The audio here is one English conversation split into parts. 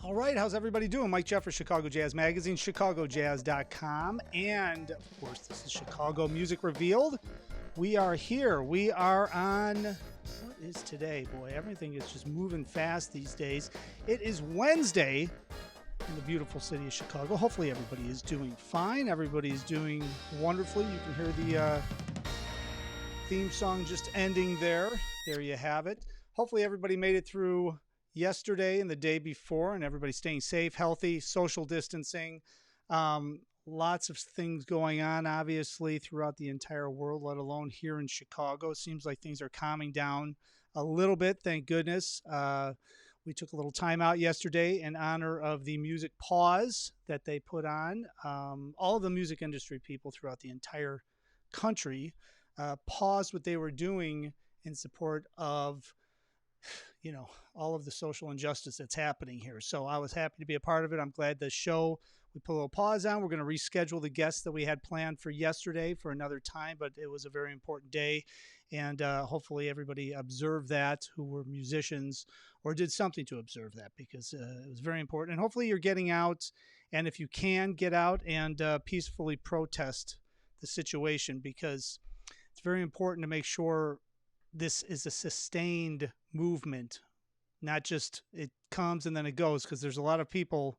All right, how's everybody doing? Mike Jeff for Chicago Jazz Magazine, chicagojazz.com, and of course, this is Chicago Music Revealed. We are here. We are on, what is today? Boy, everything is just moving fast these days. It is Wednesday in the beautiful city of Chicago. Hopefully everybody is doing fine. Everybody is doing wonderfully. You can hear the theme song just ending there. There you have it. Hopefully everybody made it through yesterday and the day before, and everybody's staying safe, healthy, social distancing. Lots of things going on, obviously, throughout the entire world, let alone here in Chicago. It seems like things are calming down a little bit, thank goodness. We took a little time out yesterday in honor of the music pause that they put on. All of the music industry people throughout the entire country paused what they were doing in support of all of the social injustice that's happening here. So I was happy to be a part of it. I'm glad the show, we put a little pause on. We're going to reschedule the guests that we had planned for yesterday for another time, but it was a very important day. And hopefully everybody observed that who were musicians or did something to observe that, because it was very important. And hopefully you're getting out. And if you can, get out and peacefully protest the situation, because it's very important to make sure this is a sustained movement, not just it comes and then it goes, because there's a lot of people,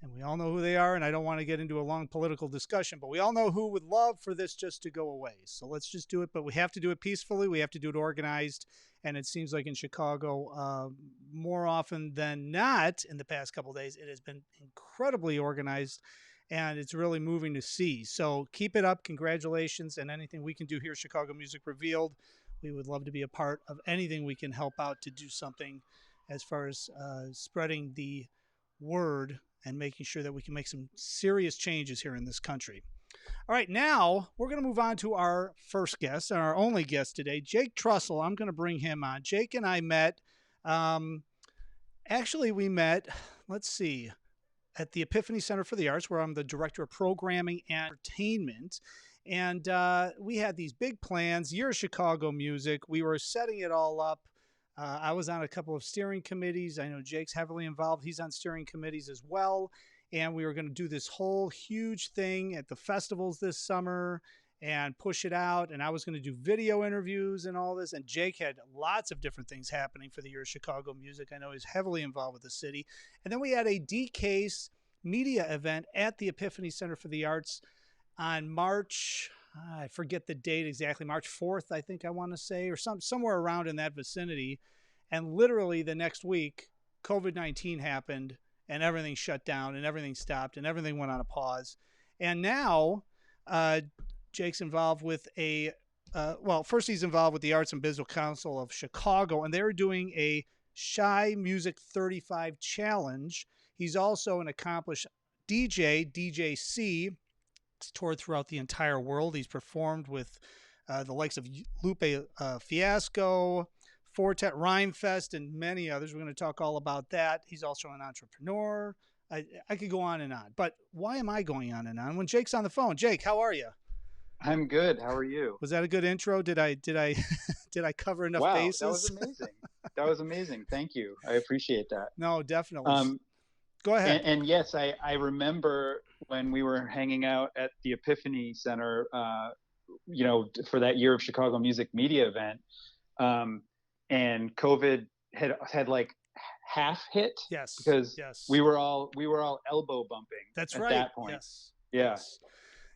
and we all know who they are, and I don't want to get into a long political discussion, but we all know who would love for this just to go away. So let's just do it, but we have to do it peacefully. We have to do it organized, and it seems like in Chicago, more often than not in the past couple of days, it has been incredibly organized, and it's really moving to see. So keep it up. Congratulations, and anything we can do here, Chicago Music Revealed, we would love to be a part of anything we can help out to do something as far as spreading the word and making sure that we can make some serious changes here in this country. All right, now we're going to move on to our first guest and our only guest today, Jake Trussell. I'm going to bring him on. Jake and I met, we met, let's see, at the Epiphany Center for the Arts, where I'm the director of programming and entertainment. And we had these big plans, Year of Chicago Music. We were setting it all up. I was on a couple of steering committees. I know Jake's heavily involved. He's on steering committees as well. And we were going to do this whole huge thing at the festivals this summer and push it out. And I was going to do video interviews and all this. And Jake had lots of different things happening for the Year of Chicago Music. I know he's heavily involved with the city. And then we had a D-Case media event at the Epiphany Center for the Arts on March, I forget the date exactly, March 4th, I think I want to say, or somewhere around in that vicinity. And literally the next week, COVID-19 happened and everything shut down and everything stopped and everything went on a pause. And now Jake's involved with first he's involved with the Arts and Business Council of Chicago, and they're doing a Shy Music 35 Challenge. He's also an accomplished DJ, DJC, toured throughout the entire world. He's performed with the likes of Lupe Fiasco, Fortet, Rhymefest, and many others. We're going to talk all about that. He's also an entrepreneur. I could go on and on, but why am I going on and on when Jake's on the phone? Jake, how are you? I'm good. How are you? Was that a good intro? Did I did I cover enough bases? That was amazing. That was amazing. Thank you. I appreciate that. No, definitely. Go ahead. And yes, I remember when we were hanging out at the Epiphany Center, for that Year of Chicago Music Media event, and COVID had like half hit. Yes. Because we were all elbow bumping. That's at right. that point. Yes. Yeah.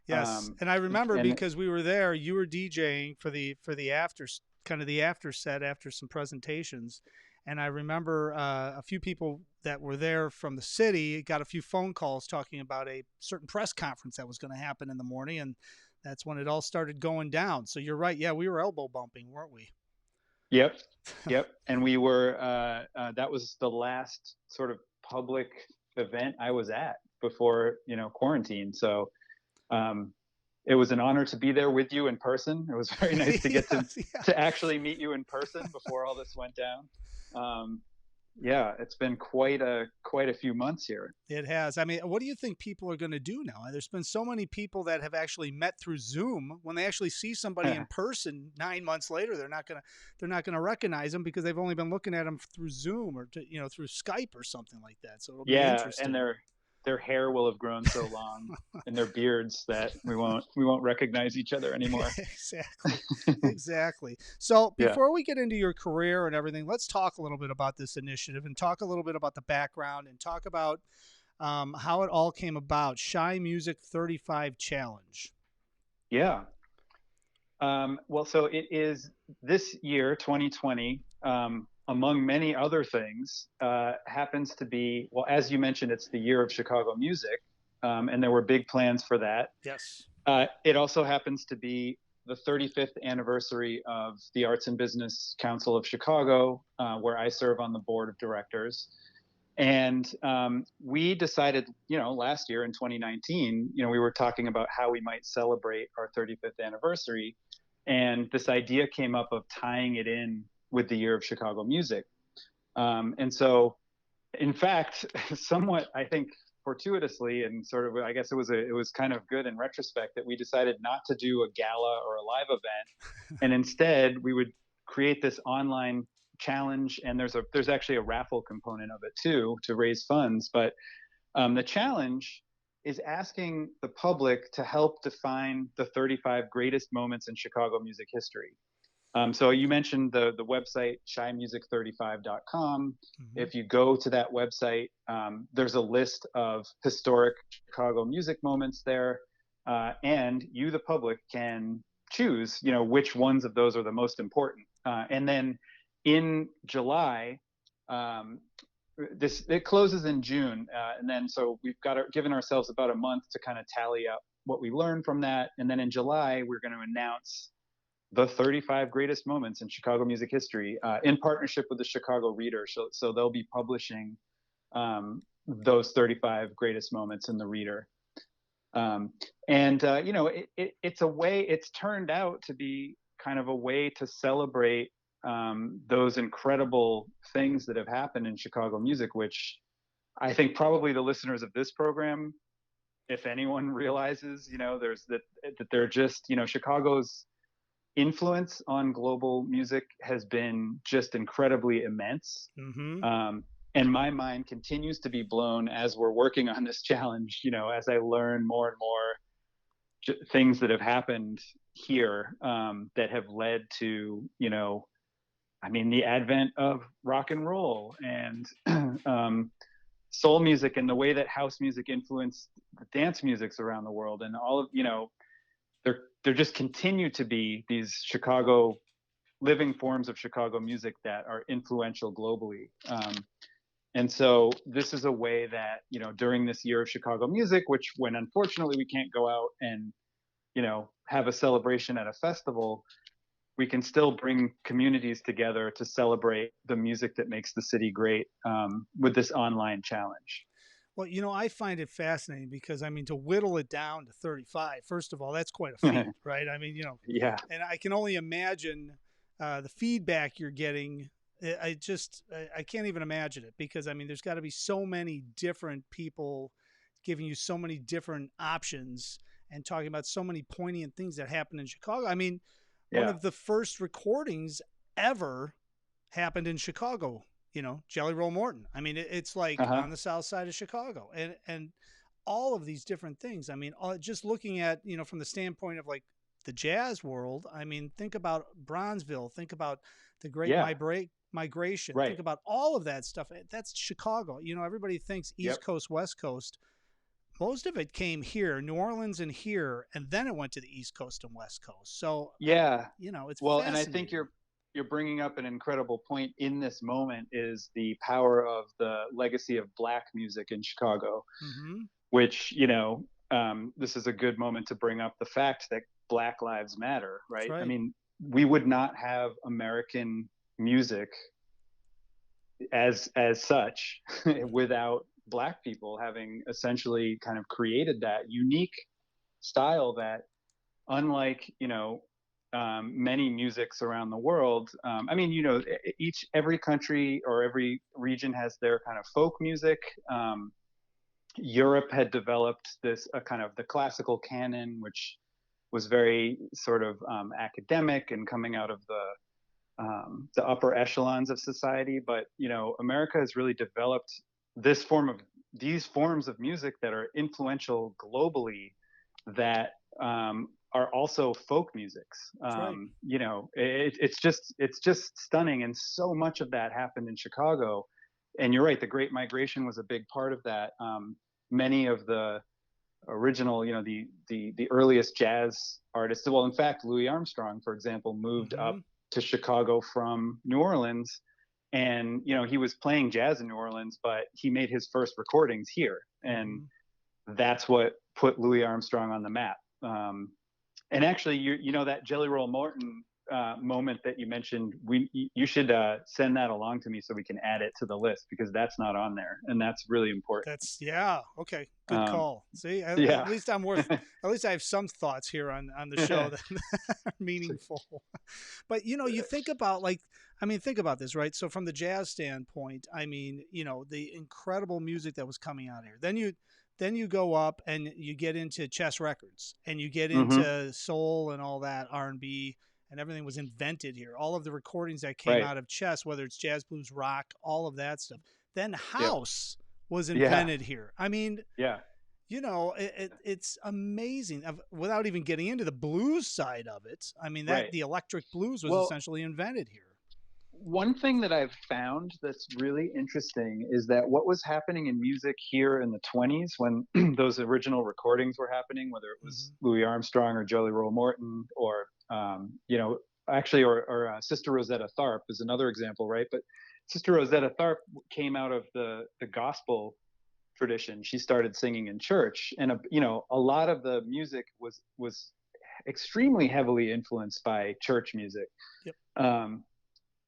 Yes. And I remember because we were there, you were DJing for the after set after some presentations. And I remember a few people that were there from the city got a few phone calls talking about a certain press conference that was going to happen in the morning. And that's when it all started going down. So you're right. Yeah, we were elbow bumping, weren't we? Yep. And we were, that was the last sort of public event I was at before, quarantine. So it was an honor to be there with you in person. It was very nice to get to actually meet you in person before all this went down. Yeah, it's been quite a few months here. It has. I mean, what do you think people are going to do now? There's been so many people that have actually met through Zoom. When they actually see somebody in person 9 months later, they're not gonna recognize them because they've only been looking at them through Zoom or through Skype or something like that. So it'll be Yeah, and interesting. their hair will have grown so long and their beards that we won't recognize each other anymore. Exactly. Exactly. So Yeah. before we get into your career and everything, let's talk a little bit about this initiative and talk a little bit about the background and talk about how it all came about. Shy Music 35 Challenge. Yeah. Well, so it is this year, 2020, among many other things, happens to be, well, as you mentioned, it's the year of Chicago music, and there were big plans for that. Yes. It also happens to be the 35th anniversary of the Arts and Business Council of Chicago, where I serve on the board of directors. And we decided, last year in 2019, we were talking about how we might celebrate our 35th anniversary. And this idea came up of tying it in with the year of Chicago music. And so, in fact, somewhat, I think, fortuitously, and sort of, I guess it was kind of good in retrospect that we decided not to do a gala or a live event, and instead we would create this online challenge. And there's actually a raffle component of it too to raise funds. But the challenge is asking the public to help define the 35 greatest moments in Chicago music history. So you mentioned the website shymusic35.com. Mm-hmm. If you go to that website, there's a list of historic Chicago music moments there, and you, the public, can choose, which ones of those are the most important. And then in July, um, this it closes in June, and then so we've given ourselves about a month to kind of tally up what we learned from that, and then in July we're going to announce the 35 greatest moments in Chicago music history, in partnership with the Chicago Reader. So they'll be publishing those 35 greatest moments in the Reader. And it's a way. It's turned out to be kind of a way to celebrate those incredible things that have happened in Chicago music, which I think probably the listeners of this program, if anyone realizes, there's that they're just, Chicago's influence on global music has been just incredibly immense. Mm-hmm. And my mind continues to be blown as we're working on this challenge, as I learn more and more things that have happened here, that have led to, I mean, the advent of rock and roll and soul music, and the way that house music influenced dance musics around the world, and all of, there just continue to be these Chicago living forms of Chicago music that are influential globally. And so this is a way that, during this year of Chicago music, which, when unfortunately we can't go out and, have a celebration at a festival, we can still bring communities together to celebrate the music that makes the city great, with this online challenge. Well, I find it fascinating because I mean, to whittle it down to 35, first of all, that's quite a feat, right? I mean, Yeah. and I can only imagine the feedback you're getting. I can't even imagine it because I mean, there's got to be so many different people giving you so many different options and talking about so many poignant things that happened in Chicago. I mean, one Yeah. of the first recordings ever happened in Chicago. Jelly Roll Morton. I mean, it's like Uh-huh. on the south side of Chicago, and all of these different things. I mean, just looking at from the standpoint of like the jazz world. I mean, think about Bronzeville. Think about the Great Yeah. Migration. Right. Think about all of that stuff. That's Chicago. Everybody thinks East Yep. Coast, West Coast. Most of it came here, New Orleans, and here, and then it went to the East Coast and West Coast. So, Yeah. it's Well, and I think fascinating. you're bringing up an incredible point in this moment, is the power of the legacy of Black music in Chicago, Mm-hmm. which, this is a good moment to bring up the fact that Black Lives Matter, That's right? I right. mean, we would not have American music as such without Black people having essentially kind of created that unique style that, unlike, many musics around the world. I mean, every country or every region has their kind of folk music. Europe had developed this kind of the classical canon, which was very sort of academic and coming out of the upper echelons of society. But America has really developed this form of these forms of music that are influential globally, that are also folk musics. That's right. It's just stunning, and so much of that happened in Chicago. And you're right, the Great Migration was a big part of that. Many of the original, the earliest jazz artists. Well, in fact, Louis Armstrong, for example, moved Hmm. up to Chicago from New Orleans, and he was playing jazz in New Orleans, but he made his first recordings here, and Hmm. that's what put Louis Armstrong on the map. And actually, that Jelly Roll Morton moment that you mentioned, you should send that along to me so we can add it to the list, because that's not on there, and that's really important. That's yeah. Okay, good Um, call. See, at yeah. least I'm worth. At least I have some thoughts here on the show that are meaningful. But you think about like, I mean, think about this, right? So from the jazz standpoint, I mean, the incredible music that was coming out here. Then you go up and you get into Chess Records and you get Hmm. into soul and all that R&B, and everything was invented here. All of the recordings that came Right. out of Chess, whether it's jazz, blues, rock, all of that stuff. Then Yep. house was Yeah. invented here. I mean, Yeah. it's amazing. Without even getting into the blues side of it, I mean that Right. the electric blues was Well, essentially invented here. one thing that I've found that's really interesting is that what was happening in music here in the 20s, when those original recordings were happening, whether it was Hmm. Louis Armstrong or Jelly Roll Morton, or, actually, or Sister Rosetta Tharpe is another example, right? But Sister Rosetta Tharpe came out of the gospel tradition. She started singing in church, and a lot of the music was extremely heavily influenced by church music. Yep. Um,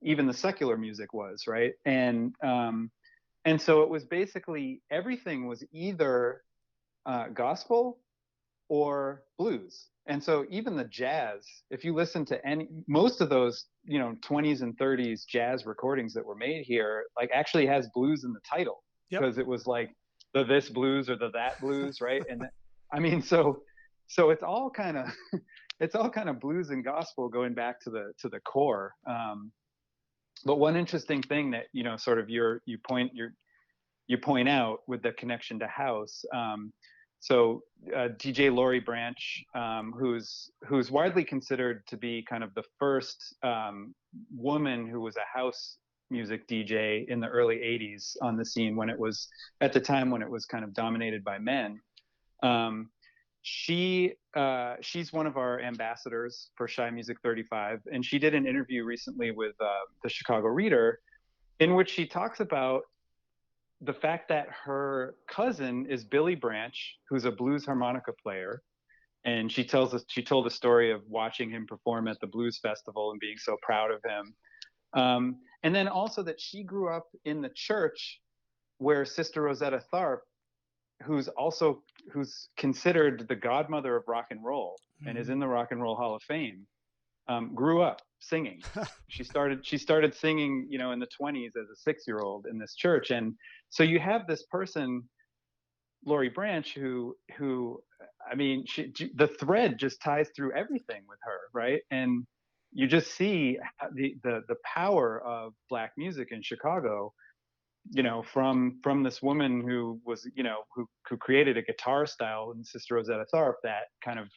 Even the secular music was, right, and so it was basically everything was either gospel or blues. And so even the jazz, if you listen to most of those 20s and 30s jazz recordings that were made here, like, actually has blues in the title, Yep. because it was like the this blues or the that blues, right? And I mean, so it's all kind of it's all kind of blues and gospel going back to the core. But one interesting thing that sort of you point out with the connection to house. So DJ Laurie Branch, who's widely considered to be kind of the first woman who was a house music DJ in the early 80s on the scene, when it was at the time when it was kind of dominated by men. Um, she's one of our ambassadors for Shy Music 35, and she did an interview recently with the Chicago Reader, in which she talks about the fact that her cousin is Billy Branch, who's a blues harmonica player, and she told a story of watching him perform at the blues festival and being so proud of him. And then also that she grew up in the church where Sister Rosetta Tharpe, who's considered the godmother of rock and roll and is Hmm. in the Rock and Roll Hall of Fame, grew up singing. She started singing, in the 20s as a 6-year-old in this church. And so you have this person, Laurie Branch, who I mean, the thread just ties through everything with her, right? And you just see the power of black music in Chicago, from this woman who was, who created a guitar style in Sister Rosetta Tharpe that kind of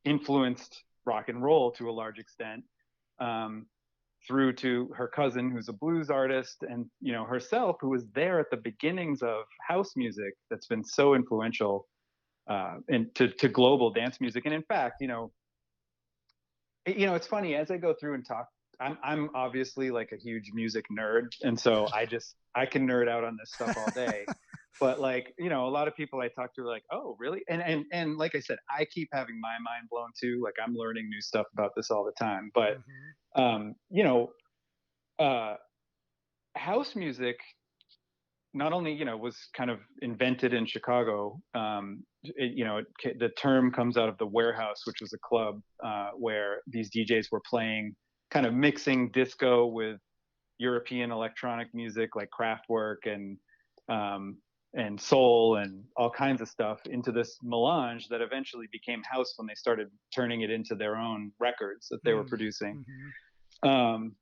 influenced rock and roll to a large extent, um, through to her cousin, who's a blues artist, and herself, who was there at the beginnings of house music, that's been so influential to global dance music. And in fact, it's funny, as I go through and talk. I'm obviously like a huge music nerd, and so I can nerd out on this stuff all day. But, like, a lot of people I talk to are like, "Oh, really?" And like I said, I keep having my mind blown too. Like, I'm learning new stuff about this all the time. But Hmm. um, you know, uh, house music not only was kind of invented in Chicago, the term comes out of the Warehouse, which was a club where these DJs were playing, kind of mixing disco with European electronic music like Kraftwerk and soul and all kinds of stuff into this melange that eventually became house when they started turning it into their own records that they were producing. Mm-hmm. Um,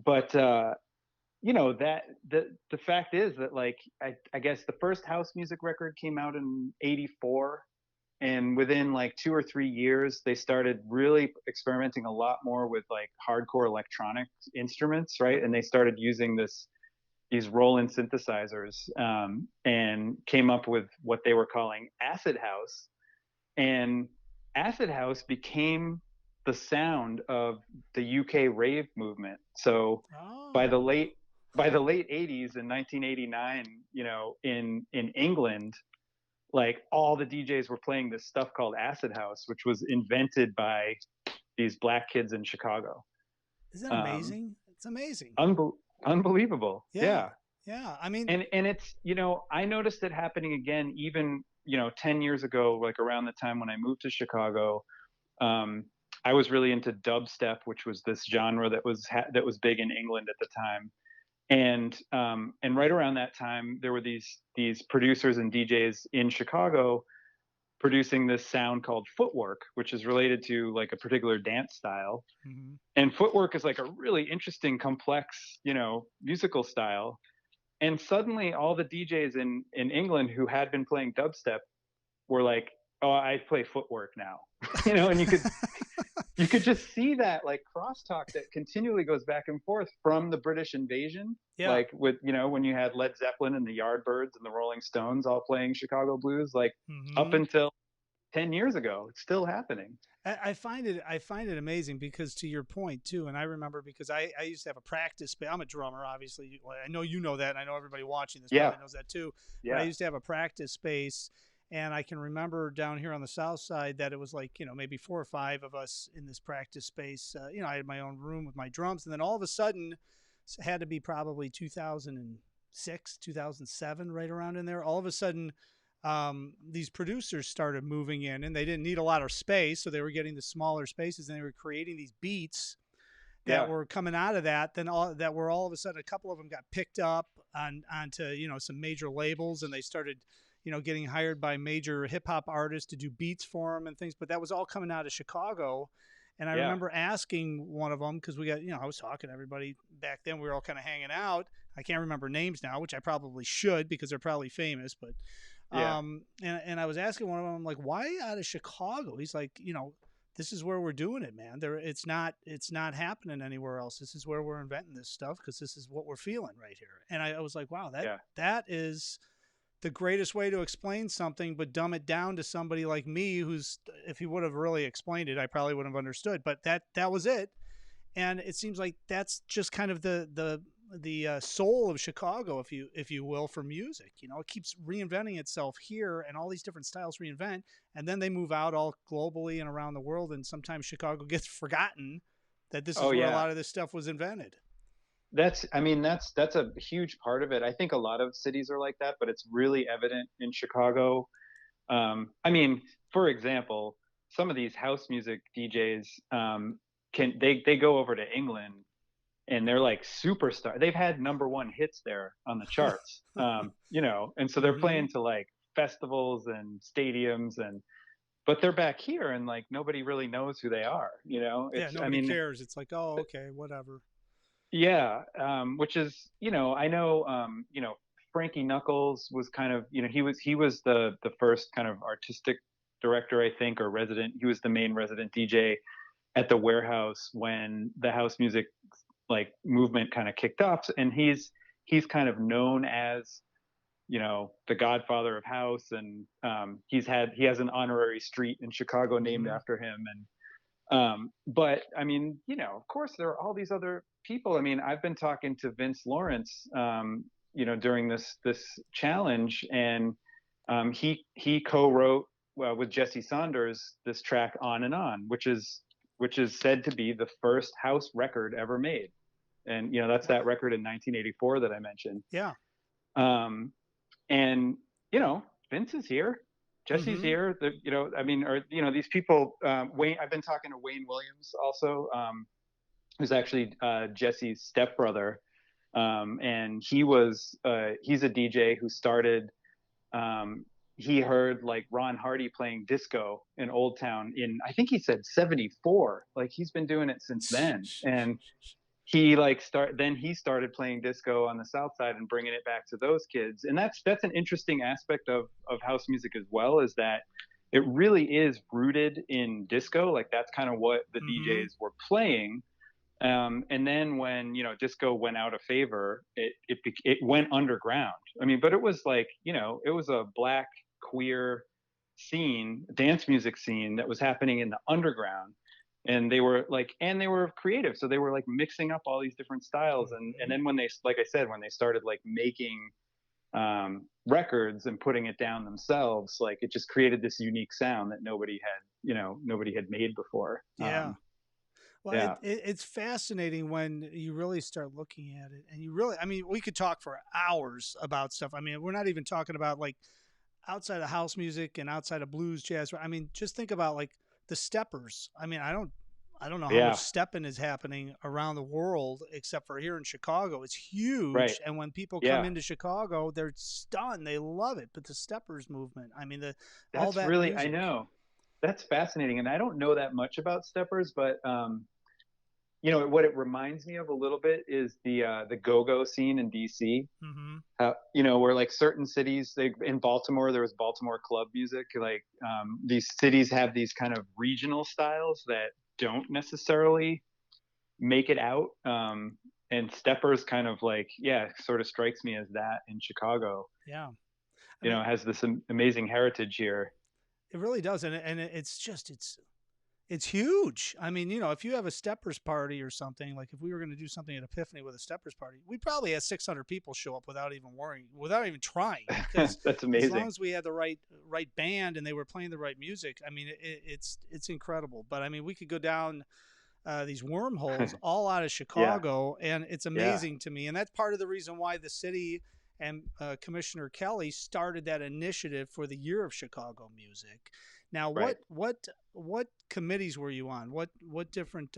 but that the fact is that, like, I guess the first house music record came out in '84, and within like 2 or 3 years they started really experimenting a lot more with like hardcore electronic instruments, right? And they started using these Roland synthesizers, and came up with what they were calling acid house. And acid house became the sound of the UK rave movement. So by the Oh. late by the late 80s, in 1989, in England, like all the DJs were playing this stuff called acid house, which was invented by these black kids in Chicago. Isn't that Um, amazing? It's amazing. Unbelievable. Yeah. Yeah. Yeah. I mean, And it's, I noticed it happening again, even, 10 years ago, like around the time when I moved to Chicago. um, I was really into dubstep, which was this genre that was big in England at the time. And right around that time there were these producers and DJs in Chicago producing this sound called footwork, which is related to like a particular dance style. mhm. And footwork is like a really interesting, complex, musical style. And suddenly all the DJs in England who had been playing dubstep were like, "Oh, I play footwork now." And you could just see that like crosstalk that continually goes back and forth from the British invasion, Yeah. like with, when you had Led Zeppelin and the Yardbirds and the Rolling Stones all playing Chicago blues, like up Hmm. until 10 years ago. It's still happening. I find it amazing because, to your point too, and I remember because I used to have a practice space. I'm a drummer, obviously. Well, I know you know that, and I know everybody watching this Yeah. probably knows that too. But I Yeah. used to have a practice space, and I can remember down here on the south side that it was like, maybe 4 or 5 of us in this practice space. I had my own room with my drums, and then all of a sudden, it had to be probably 2006, 2007, right around in there. All of a sudden, these producers started moving in, and they didn't need a lot of space, so they were getting the smaller spaces, and they were creating these beats that Yeah. were coming out of that. Then all of a sudden, a couple of them got picked up onto some major labels, and they started getting hired by major hip hop artists to do beats for them and things. But that was all coming out of Chicago. And I Yeah. remember asking one of them, because we got, I was talking to everybody back then. We were all kind of hanging out. I can't remember names now, which I probably should because they're probably famous. But Yeah. and I was asking one of them, like, why out of Chicago? He's like, this is where we're doing it, man. It's not happening anywhere else. This is where we're inventing this stuff because this is what we're feeling right here. And I was like, wow, Yeah. that is the greatest way to explain something, but dumb it down to somebody like me, who's, if he would have really explained it, I probably would have understood. But that was it. And it seems like that's just kind of the soul of Chicago, if you will, for music. It keeps reinventing itself here, and all these different styles reinvent, and then they move out all globally and around the world. And sometimes Chicago gets forgotten that this Oh is where a yeah. lot of this stuff was invented. That's a huge part of it. I think a lot of cities are like that, but it's really evident in Chicago. I mean, for example, some of these house music DJs, they go over to England and they're like superstar. They've had number one hits there on the charts, and so they're Mm-hmm. playing to like festivals and stadiums, but they're back here and like nobody really knows who they are. Yeah, I nobody mean, cares. It's like, oh, okay, whatever. yeah, which is, I know, Frankie Knuckles was kind of, he was the first kind of artistic director, I think, or resident. He was the main resident DJ at the Warehouse when the house music like movement kind of kicked off, and he's kind of known as, the godfather of house. And he has an honorary street in Chicago named Mm-hmm. after him. And but I mean, of course, there are all these other people. I mean, I've been talking to Vince Lawrence, during this challenge, and he co-wrote, with Jesse Saunders, this track "On and On," which is said to be the first house record ever made. And that's that record in 1984 that I mentioned. Yeah. Um, and Vince is here. Jesse's Mm-hmm. here. You know, I mean, or you know, these people. Wayne. I've been talking to Wayne Williams also, who's actually Jesse's stepbrother, and he's a DJ who started. Um, he heard like Ron Hardy playing disco in Old Town in, I think he said '74. Like he's been doing it since then, and he like then he started playing disco on the south side and bringing it back to those kids. And that's an interesting aspect of house music as well, is that it really is rooted in disco. Like that's kind of what the Mm-hmm. DJs were playing. And then when, you know, disco went out of favor, it went underground. I mean, but it was like, you know, it was a black queer scene, dance music scene that was happening in the underground. And they were creative. So they were like mixing up all these different styles. And Mm-hmm. then when they, like I said, when they started like making records and putting it down themselves, like it just created this unique sound that nobody had made before. Yeah. Well, Yeah. it's fascinating when you really start looking at it, and you really, I mean, we could talk for hours about stuff. I mean, we're not even talking about like outside of house music and outside of blues, jazz. I mean, just think about like the steppers. I mean, I don't know how much Yeah. stepping is happening around the world, except for here in Chicago. It's Right. huge, and when people come Yeah. into Chicago, they're stunned. They love it. But the steppers movement, I mean, the all That's that really, I music. know. That's fascinating. And I don't know that much about steppers, but you know, what it reminds me of a little bit is the go-go scene in DC. Mm-hmm. You know, where like certain cities, in Baltimore, there was Baltimore club music. Like these cities have these kind of regional styles that don't necessarily make it out. And steppers kind of like, yeah, sort of strikes me as that in Chicago. Yeah, I You mean, know, has this amazing heritage here. it really does, and it's just it's huge. I mean, you know, if you have a steppers party or something, like if we were going to do something at Epiphany with a steppers party, we probably had 600 people show up without even worrying, without even trying, because That's as long amazing. as we had the right band and they were playing the right music, I mean, it's incredible. But I mean, we could go down these wormholes all out of Yeah. Chicago, and it's Yeah. amazing to me. And that's part of the reason why the city and Commissioner Kelly started that initiative for the Year of Chicago Music. Now, Right. what committees were you on? What different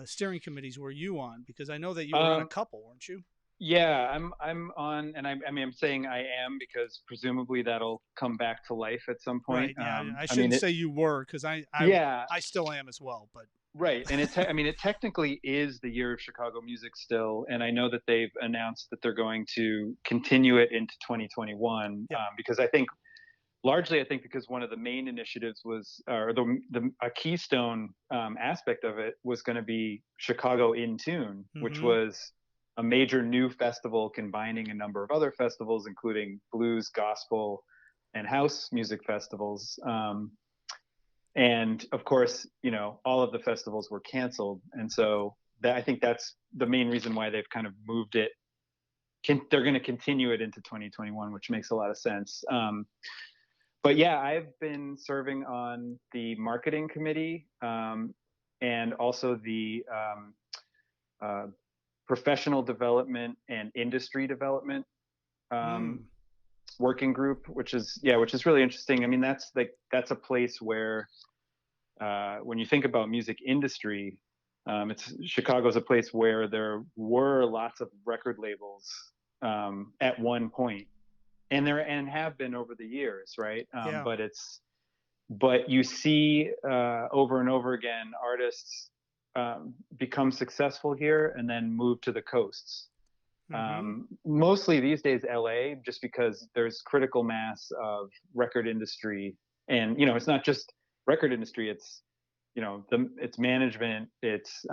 steering committees were you on? Because I know that you were on a Um, couple, weren't you? yeah, I'm on, and I mean, I'm saying I am because presumably that'll come back to life at some point. Right. Yeah. I I mean, shouldn't say you were, because yeah, I still am as well. But right. And I mean, it technically is the Year of Chicago Music still, and I know that they've announced that they're going to continue it into 2021, yep. because I think largely, I think because one of the main initiatives was, or the a keystone aspect of it was going to be Chicago in Tune, which Mm-hmm. was a major new festival combining a number of other festivals, including blues, gospel, and house music festivals. And of course, you know, all of the festivals were canceled, and so I think that's the main reason why they've kind of moved it. They're going to continue it into 2021, which makes a lot of sense. But yeah, I've been serving on the marketing committee, and also the uh, professional development and industry development um, Mm. working group, which is really interesting. I mean, that's a place where when you think about music industry, it's Chicago's a place where there were lots of record labels at one point, and there and have been over the years, right? Yeah. But you see over and over again artists become successful here and then move to the coasts. Mm-hmm. Mostly these days, LA, just because there's critical mass of record industry, and you know, it's not just record industry. It's you know, it's management, it's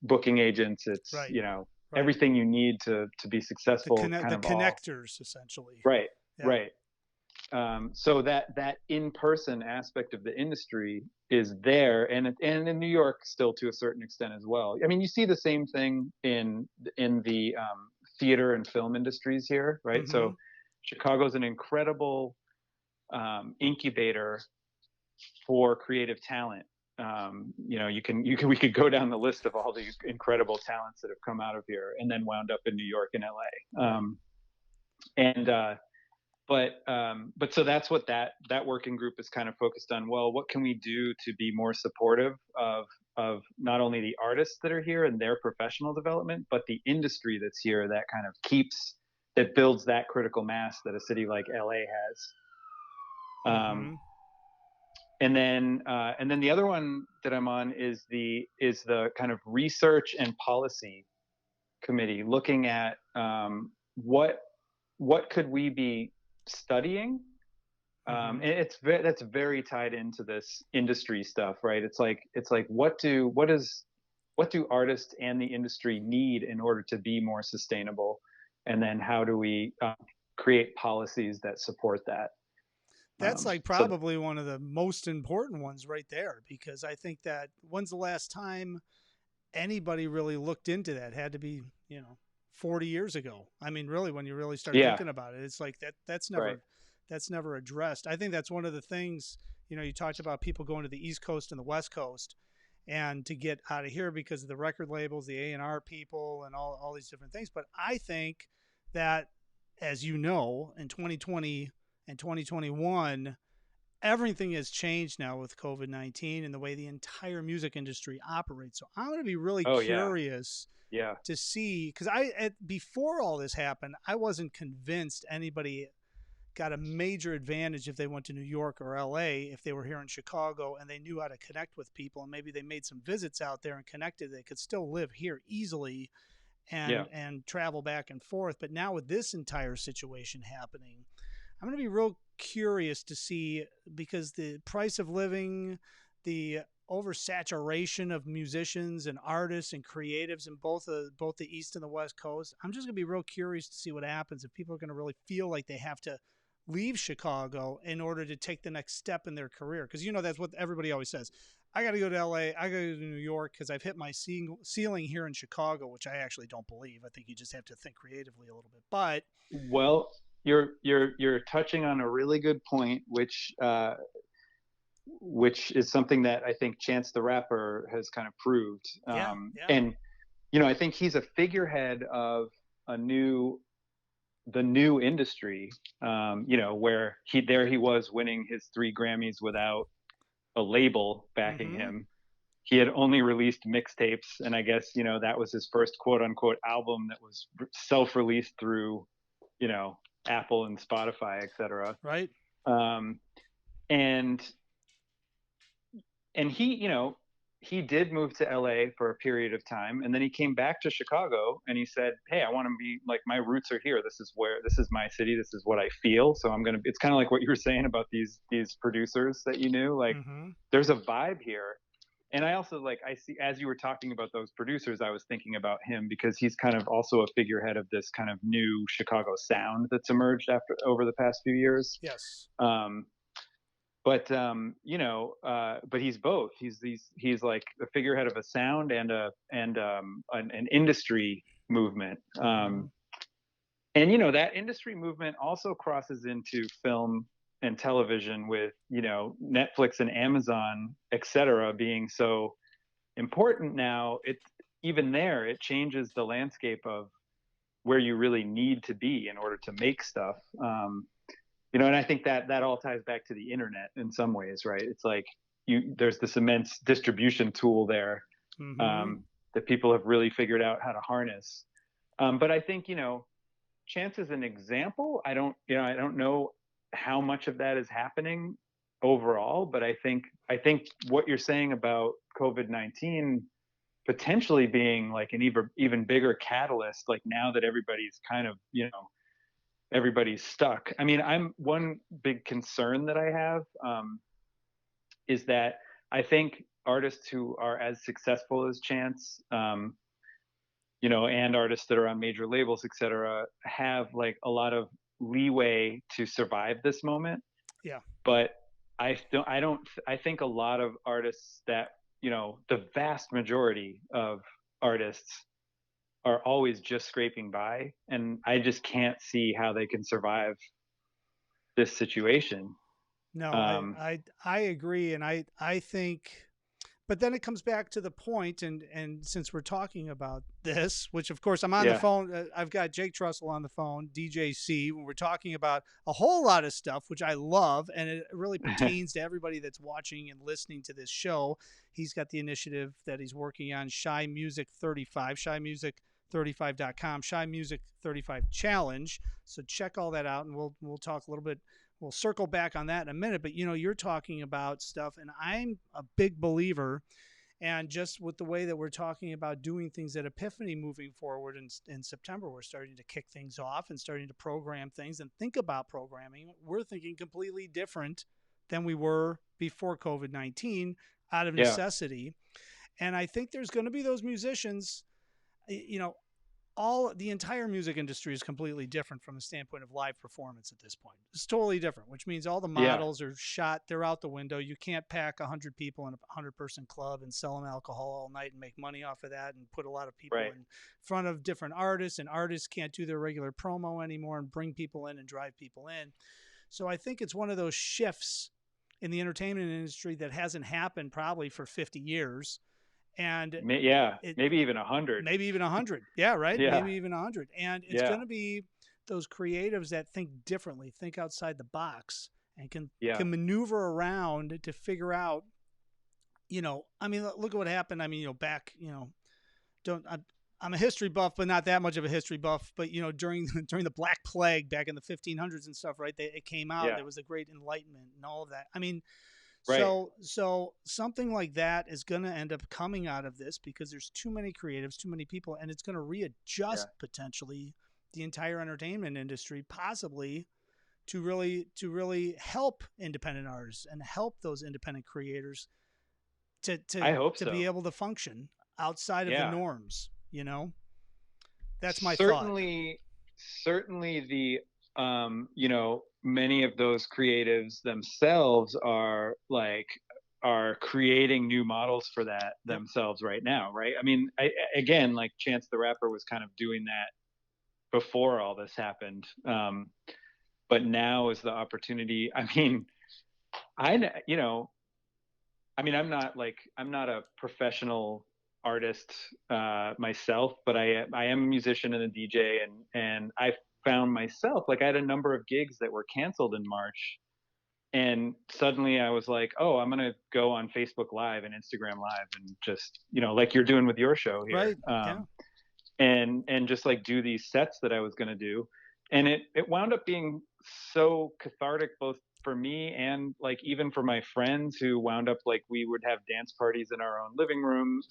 booking agents, it's Right. you know, Right. everything you need to be successful, kind The of all connectors essentially. right, Yeah. right. So that in-person aspect of the industry is there, and in New York still to a certain extent as well. I mean, you see the same thing in the theater and film industries here, right? Mm-hmm. So Chicago's an incredible incubator for creative talent. You know, we could go down the list of all the incredible talents that have come out of here and then wound up in New York and LA. Right. And but so that's what that working group is kind of focused on. Well, what can we do to be more supportive of not only the artists that are here and their professional development, but the industry that's here that kind of that builds that critical mass that a city like LA has. Mm-hmm. And then the other one that I'm on is the kind of research and policy committee, looking at what could we be studying. Mm-hmm. And that's very tied into this industry stuff, right? It's like what do artists and the industry need in order to be more sustainable, and then how do we create policies that support that. That's like So probably one of the most important ones right there, because I think that when's the last time anybody really looked into that? Had to be, 40 years ago. I mean, really, when you really start yeah, thinking about it, it's like right, that's never addressed. I think that's one of the things, you talked about people going to the East Coast and the West Coast and to get out of here because of the record labels, the A&R people, and all these different things. But I think that, as you know, in 2020 and 2021, everything has changed now with COVID-19 and the way the entire music industry operates. So I'm going to be really oh yeah, curious yeah, to see, because before all this happened, I wasn't convinced anybody got a major advantage if they went to New York or LA. If they were here in Chicago and they knew how to connect with people and maybe they made some visits out there and connected, they could still live here easily yeah. and travel back and forth. But now with this entire situation happening, I'm going to be real curious to see, because the price of living, the oversaturation of musicians and artists and creatives in both the East and the West Coast. I'm just going to be real curious to see what happens if people are going to really feel like they have to leave Chicago in order to take the next step in their career. Because that's what everybody always says. I got to go to LA. I got to go to New York because I've hit my ceiling here in Chicago, which I actually don't believe. I think you just have to think creatively a little bit. But Well, you're touching on a really good point, which is something that I think Chance the Rapper has kind of proved. yeah, yeah. And I think he's a figurehead of a new the new industry. Where he was winning his 3 Grammys without a label backing Mm-hmm. him. He had only released mixtapes, and I guess that was his first quote unquote album that was self-released through you know Apple and Spotify, etc. Right. Um, and and he did move to LA for a period of time, and then he came back to Chicago and he said, "Hey, I want to be like, my roots are here. This is my city. This is what I feel. So I'm gonna." It's kind of like what you were saying about these producers that you knew. Like, Mm-hmm. there's a vibe here. And I also, like, I see, as you were talking about those producers, I was thinking about him because he's kind of also a figurehead of this kind of new Chicago sound that's emerged over the past few years. Yes. Um, but he's both. He's like a figurehead of a sound and an industry movement. Mm-hmm. And that industry movement also crosses into film and television, with Netflix and Amazon, etc., being so important now. It changes the landscape of where you really need to be in order to make stuff. And I think that all ties back to the internet in some ways, right? It's like there's this immense distribution tool there, Mm-hmm. um, that people have really figured out how to harness. But I think Chance is an example. I don't know how much of that is happening overall, but I think what you're saying about COVID-19 potentially being like an even bigger catalyst, like now that everybody's kind of everybody's stuck. I mean, I'm one big concern that I have, is that I think artists who are as successful as Chance, and artists that are on major labels, etc., have like a lot of leeway to survive this moment. Yeah. But I think a lot of artists that, the vast majority of artists are always just scraping by, and I just can't see how they can survive this situation. No, Um, I agree, and I think, but then it comes back to the point, and since we're talking about this, which of course I'm on the Yeah. phone, I've got Jake Trussell on the phone, DJC, when we're talking about a whole lot of stuff, which I love, and it really pertains to everybody that's watching and listening to this show. He's got the initiative that he's working on, Shy Music 35, shymusic35.com, Shy Music 35 Challenge. So check all that out, and we'll talk a little bit. We'll circle back on that in a minute, but you're talking about stuff, and I'm a big believer, and just with the way that we're talking about doing things at Epiphany moving forward in September, we're starting to kick things off and starting to program things and think about programming. We're thinking completely different than we were before COVID-19 out of Yeah. necessity. And I think there's going to be those musicians, you know, the entire music industry is completely different from the standpoint of live performance at this point. It's totally different, which means all the Yeah. models are shot. They're out the window. You can't pack 100 people in a 100-person club and sell them alcohol all night and make money off of that and put a lot of people Right. in front of different artists, and artists can't do their regular promo anymore and bring people in and drive people in. So I think it's one of those shifts in the entertainment industry that hasn't happened probably for 50 years. And Yeah. it, Maybe even 100. maybe even 100. Yeah, right. Yeah. Maybe even 100. And it's Yeah. going to be those creatives that think differently, think outside the box, and Yeah. can maneuver around to figure out. I mean, look at what happened. I mean, back, don't. I'm a history buff, but not that much of a history buff. But during during the Black Plague back in the 1500s and stuff, right? It came out. Yeah. There was the Great Enlightenment and all of that. I mean, Right. so something like that is going to end up coming out of this because there's too many creatives, too many people, and it's going to readjust potentially the entire entertainment industry, possibly to really help independent artists and help those independent creators I hope to so. be able to function outside of the Yeah. norms. That's my thought. Certainly the many of those creatives themselves are creating new models for that Yep. themselves right now, right? I mean, again, like Chance the Rapper was kind of doing that before all this happened, but now is the opportunity. I mean, I'm not a professional artist myself, but I am a musician and a DJ, and I found myself, like, I had a number of gigs that were canceled in March, and suddenly I was like, oh, I'm gonna go on Facebook Live and Instagram Live and just, like you're doing with your show here, Right. Yeah. and just like do these sets that I was gonna do, and it wound up being so cathartic, both for me and like even for my friends, who wound up, like, we would have dance parties in our own living rooms,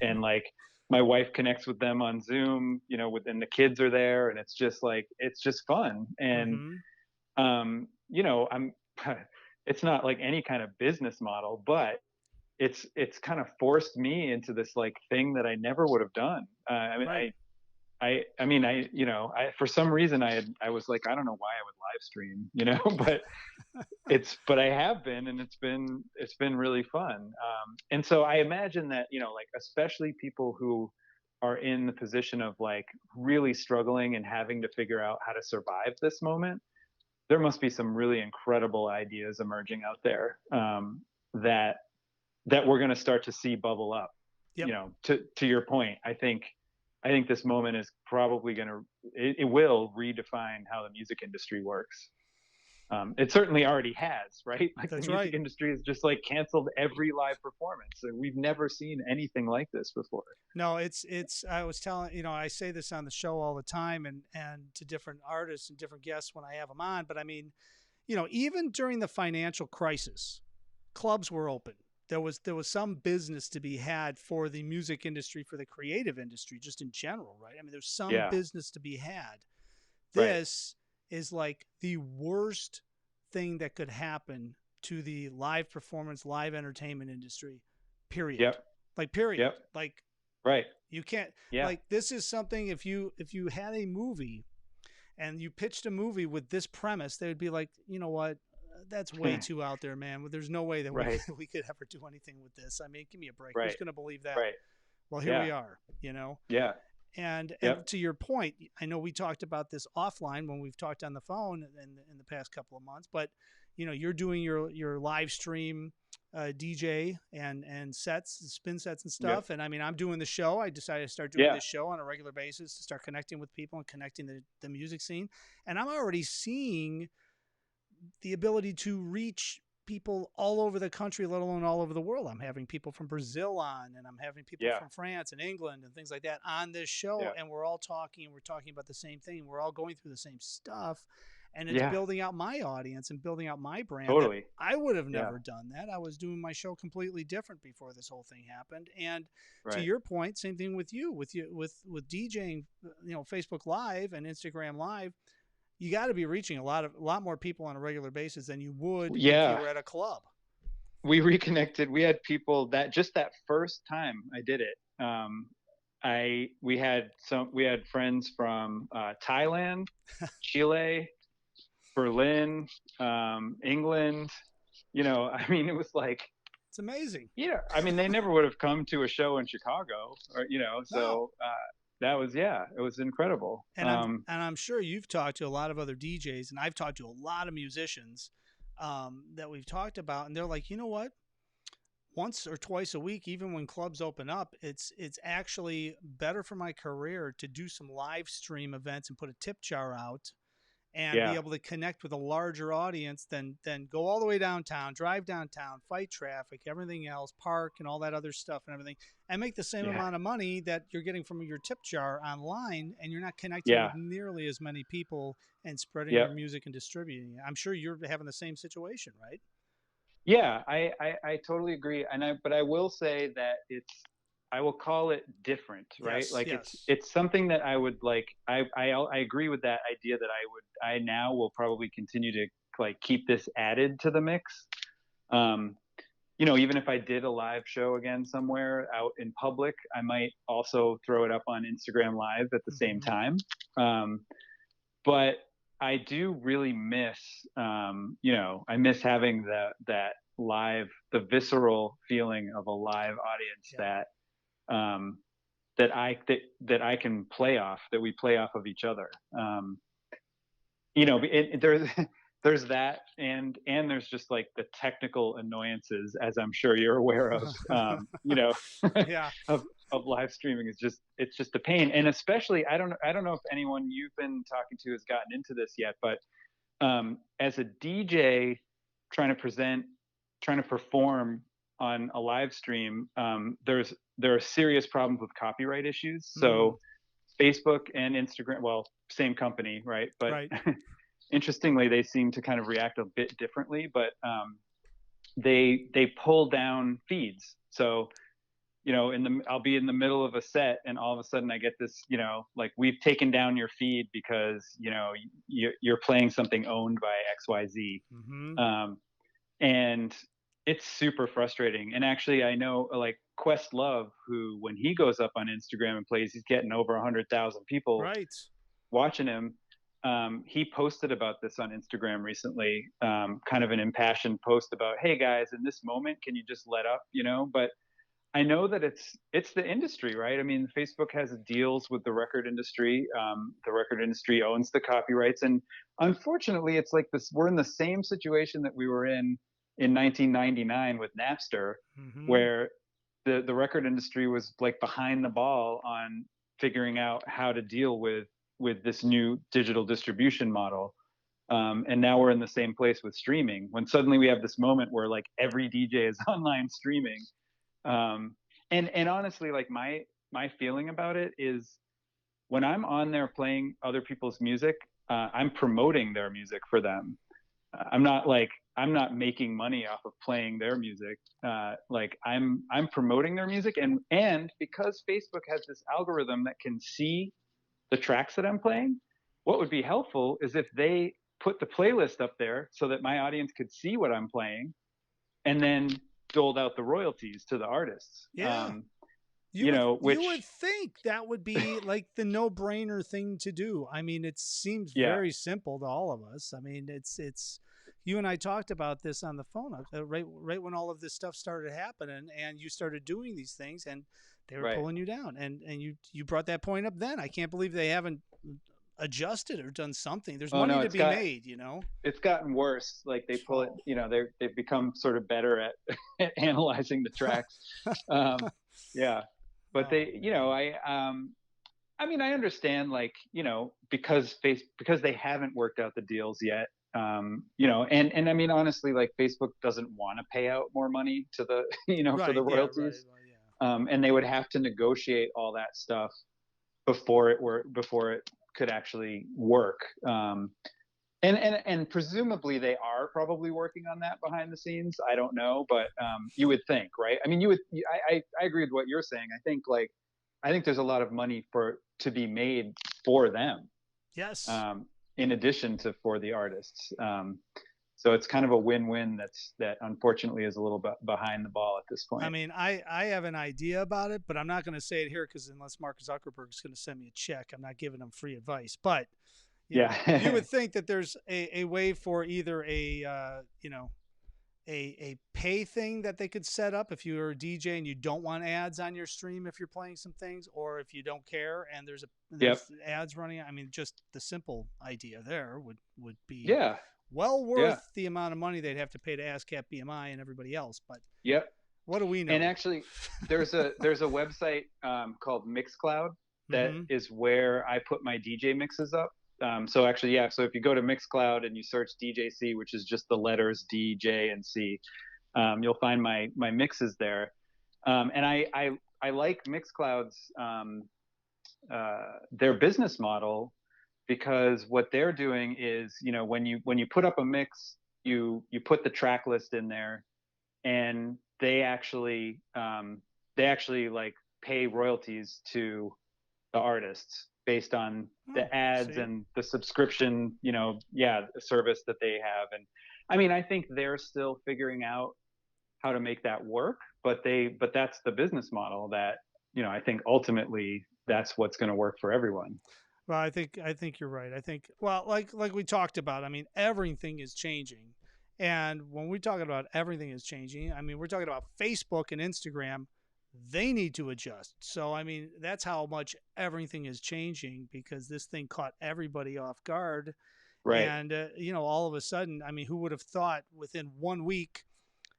and like my wife connects with them on Zoom, and the kids are there, and it's just fun. And Mm-hmm. I'm it's not like any kind of business model, but it's kind of forced me into this like thing that I never would have done. Right. For some reason I was like, I don't know why I would live stream, but I have been, and it's been really fun. And so I imagine that, like, especially people who are in the position of like really struggling and having to figure out how to survive this moment, there must be some really incredible ideas emerging out there, that we're going to start to see bubble up. Yep. To your point, I think this moment is probably it will redefine how the music industry works. It certainly already has, right? Like, That's the music right. industry has just like canceled every live performance, and we've never seen anything like this before. No, it's I was telling, I say this on the show all the time, and to different artists and different guests when I have them on, but I mean, even during the financial crisis, clubs were open. There was some business to be had for the music industry, for the creative industry, just in general, right? I mean, there's some Yeah. business to be had. Right. This is like the worst thing that could happen to the live performance, live entertainment industry, period. Yep. Like, period. Yep. Like, Right. you can't, Yeah. like, this is something, if you had a movie and you pitched a movie with this premise, they would be like, you know what? That's way too out there, man. There's no way that Right. we could ever do anything with this. I mean, give me a break. Right. Who's going to believe that? Right. Well, here Yeah. we are, Yeah. And Yep. to your point, I know we talked about this offline when we've talked on the phone in the past couple of months, but you're doing your live stream DJ and sets, spin sets and Yep. stuff. And I mean, I'm doing the show. I decided to start doing Yeah. this show on a regular basis to start connecting with people and connecting the music scene. And I'm already seeing the ability to reach people all over the country, let alone all over the world. I'm having people from Brazil on, and I'm having people Yeah. from France and England and things like that on this show. Yeah. And we're all talking, and we're talking about the same thing. We're all going through the same stuff. And it's Yeah. building out my audience and building out my brand that Totally. I would have Yeah. never done that. I was doing my show completely different before this whole thing happened. And to Right. your point, same thing with you, with DJing, Facebook Live and Instagram Live. You got to be reaching a lot more people on a regular basis than you would if you Yeah. were at a club. We reconnected. We had people that just that first time I did it. We had friends from Thailand, Chile, Berlin, England. I mean, it was like, It's amazing. yeah. I mean, they never would have come to a show in Chicago, or No. so that was, yeah, it was incredible. And I'm sure you've talked to a lot of other DJs, and I've talked to a lot of musicians that we've talked about, and they're like, you know what? Once or twice a week, even when clubs open up, it's actually better for my career to do some live stream events and put a tip jar out and be Yeah. able to connect with a larger audience than go all the way downtown, drive downtown, fight traffic, everything else, park and all that other stuff and everything, and make the same Yeah. amount of money that you're getting from your tip jar online, and you're not connecting Yeah. with nearly as many people and spreading Yep. your music and distributing it. I'm sure you're having the same situation, right? Yeah, I totally agree. But I will say that I will call it different, right? Yes, Like yes. it's something that I would like. I agree with that idea that I now will probably continue to like keep this added to the mix. Even if I did a live show again somewhere out in public, I might also throw it up on Instagram Live at the same time. But I do really miss, I miss having that live, the visceral feeling of a live audience Yeah. that I can play off, that we play off of each other. There's that, and there's just like the technical annoyances, as I'm sure you're aware of. Yeah. of live streaming is it's just a pain. And especially, I don't know if anyone you've been talking to has gotten into this yet, but as a DJ trying to perform on a live stream, there are serious problems with copyright issues. So Facebook and Instagram, well, same company, right? But Right. interestingly, they seem to kind of react a bit differently, but they pull down feeds. So I'll be in the middle of a set, and all of a sudden I get this, like, we've taken down your feed because you're playing something owned by XYZ. And it's super frustrating. And actually, I know like Questlove, who when he goes up on Instagram and plays, he's getting over 100,000 people Right. watching him. He posted about this on Instagram recently, kind of an impassioned post about, hey guys, in this moment, can you just let up, But I know that it's the industry, right? I mean, Facebook has deals with the record industry. The record industry owns the copyrights, and unfortunately, it's like this. We're in the same situation that we were in 1999 with Napster, where the record industry was like behind the ball on figuring out how to deal with this new digital distribution model. And now we're in the same place with streaming, when suddenly we have this moment where like every DJ is online streaming. And honestly, like my feeling about it is, when I'm on there playing other people's music, I'm promoting their music for them. I'm not making money off of playing their music. Like I'm promoting their music, and because Facebook has this algorithm that can see the tracks that I'm playing, what would be helpful is if they put the playlist up there so that my audience could see what I'm playing, and then doled out the royalties to the artists. Yeah. You would think that would be like the no-brainer thing to do. I mean, it seems very simple to all of us. I mean, it's you and I talked about this on the phone right when all of this stuff started happening, and you started doing these things, and they were pulling you down, and you brought that point up then. I can't believe they haven't adjusted or done something. There's Oh money no, to be made, you know. it's gotten worse. Like they pull it, Oh, they've become sort of better at, at analyzing the tracks. Um, yeah, but oh they, man. I mean, I understand, like, because they haven't worked out the deals yet. And I mean, honestly, like Facebook doesn't want to pay out more money to the, for Right. the Yeah. Right. royalties. Well, yeah. And they would have to negotiate all that stuff before it could actually work. And presumably they are probably working on that behind the scenes. I don't know, but you would think, right? I mean, I agree with what you're saying. I think there's a lot of money to be made for them, Yes. um, in addition to for the artists. So it's kind of a win-win that unfortunately is a little bit behind the ball at this I point. mean, I have an idea about it, but I'm not going to say it here because unless Mark Zuckerberg is going to send me a check, I'm not giving him free advice. But you Yeah. would think that there's a way for either a pay thing that they could set up if you're a DJ and you don't want ads on your stream if you're playing some things, or if you don't care and Yep. there's ads running. I mean, just the simple idea there would be Yeah. well Yeah. worth the amount of money they'd have to pay to ASCAP BMI and everybody else. But Yep. what do we And know? actually, there's a website called Mixcloud that Mm-hmm. is where I put my DJ mixes up. So actually, yeah. So if you go to Mixcloud and you search DJC, which is just the letters D, J, and C, you'll find my mixes there. And I like Mixcloud's their business model, because what they're doing is, when you put up a mix, you put the track list in there, and they actually like pay royalties to the artists based on Oh, the ads see, and the subscription, yeah, service that they have. And I mean, I think they're still figuring out how to make that work, but that's the business model that, I think ultimately that's what's going to work for everyone. well, I think you're right. I think well, like we talked about. I mean, everything is changing, and when we're talking about everything is changing, I mean we're talking about Facebook and Instagram. They need to adjust. So I mean that's how much everything is changing because this thing caught everybody off guard, Right. and all of a sudden, I mean, who would have thought within 1 week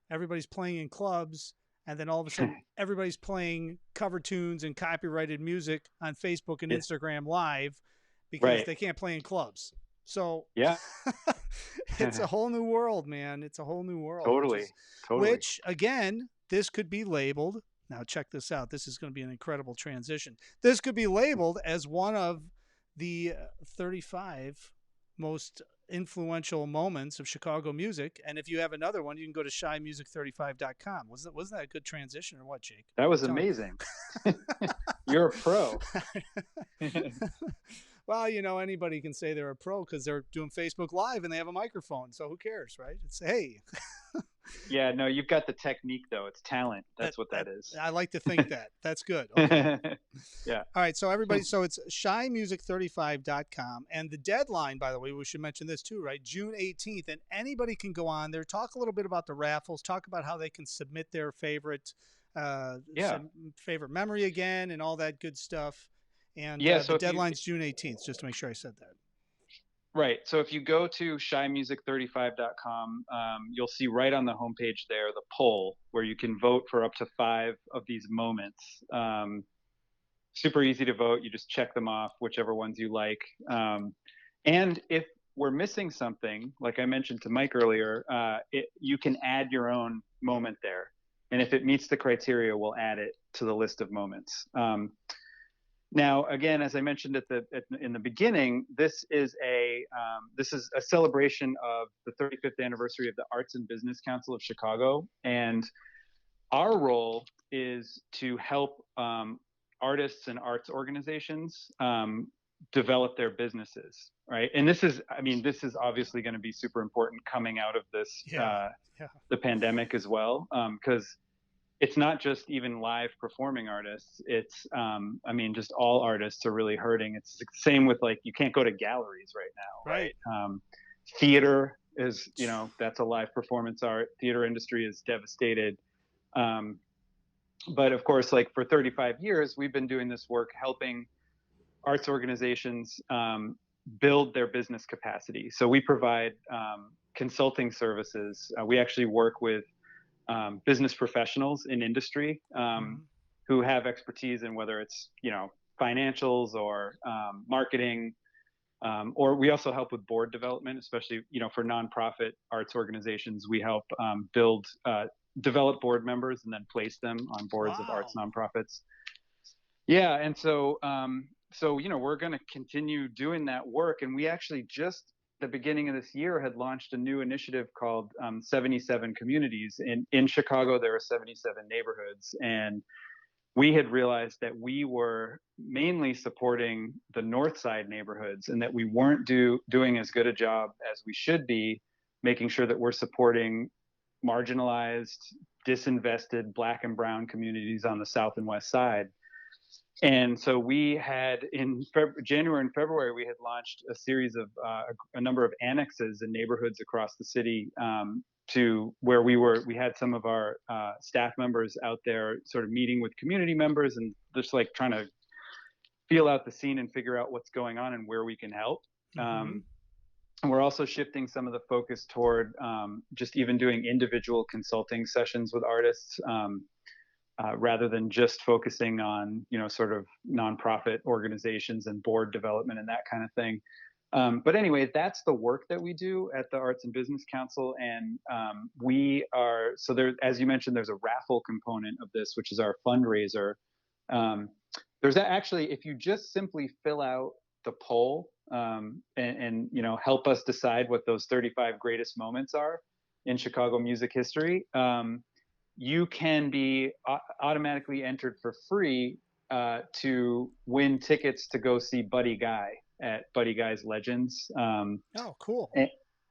everybody's playing in clubs, and then all of a sudden everybody's playing cover tunes and copyrighted music on Facebook and Yeah. Instagram Live because Right. they can't play in clubs. So Yeah. it's a whole new world, man. It's a whole new world, which Totally. is Totally. which again, this could be labeled. Now check this out. This is going to be an incredible transition. This could be labeled as one of the 35 most influential moments of Chicago music. And if you have another one, you can go to shymusic35.com. Wasn't that a good transition or what, Jake? That was Tell me. amazing. You're a pro. Well, anybody can say they're a pro because they're doing Facebook Live and they have a microphone. So who cares, right? It's hey, Yeah, no, you've got the technique though. It's talent. that That's what that that is. I like to think that. That's good. Okay. Yeah. All right, so everybody, so it's shymusic35.com. And the deadline, by the way, we should mention this too, right? June 18th. And anybody can go on there, talk a little bit about the raffles, talk about how they can submit their uh, Yeah. favorite memory again and all that good stuff. And Yeah. So the if you deadline's June 18th, just to make sure I said that. Right. So if you go to shymusic35.com, you'll see right on the homepage there the poll where you can vote for up to 5 of these moments. Super easy to vote. You just check them off, whichever ones you like. And if we're missing something, like I mentioned to Mike earlier, you can add your own moment there. And if it meets the criteria, we'll add it to the list of moments. Now, again, as I mentioned in the beginning, this is a celebration of the 35th anniversary of the Arts and Business Council of Chicago, and our role is to help artists and arts organizations develop their businesses, right? And this is obviously going to be super important coming out of this Yeah. Yeah. the pandemic as well, because it's not just even live performing artists. It's just all artists are really hurting. It's the same with, like, you can't go to galleries right now, Right. right? Theater is, that's a live performance art. Theater industry is devastated. But of course, like, for 35 years, we've been doing this work helping arts organizations build their business capacity. So we provide consulting services. We actually work with business professionals in industry Hmm. who have expertise in whether it's financials or marketing, or we also help with board development, especially for nonprofit arts organizations. We help develop board members and then place them on boards of arts Wow. nonprofits. Yeah, and so we're going to continue doing that work, and we actually just the beginning of this year had launched a new initiative called 77 Communities. In Chicago, there are 77 neighborhoods, and we had realized that we were mainly supporting the north side neighborhoods and that we weren't doing as good a job as we should be making sure that we're supporting marginalized, disinvested black and brown communities on the south and west side. And so we had in January and February, we had launched a series of a number of annexes in neighborhoods across the city, to where we had some of our staff members out there sort of meeting with community members and just like trying to feel out the scene and figure out what's going on and where we can help. Hmm. And we're also shifting some of the focus toward just even doing individual consulting sessions with artists, rather than just focusing on sort of nonprofit organizations and board development and that kind of thing. But anyway, that's the work that we do at the Arts and Business Council, and we are so there. As you mentioned, there's a raffle component of this, which is our fundraiser. There's actually, if you just simply fill out the poll, and help us decide what those 35 greatest moments are in Chicago music history, you can be automatically entered for free to win tickets to go see Buddy Guy at Buddy Guy's Legends. Oh, cool.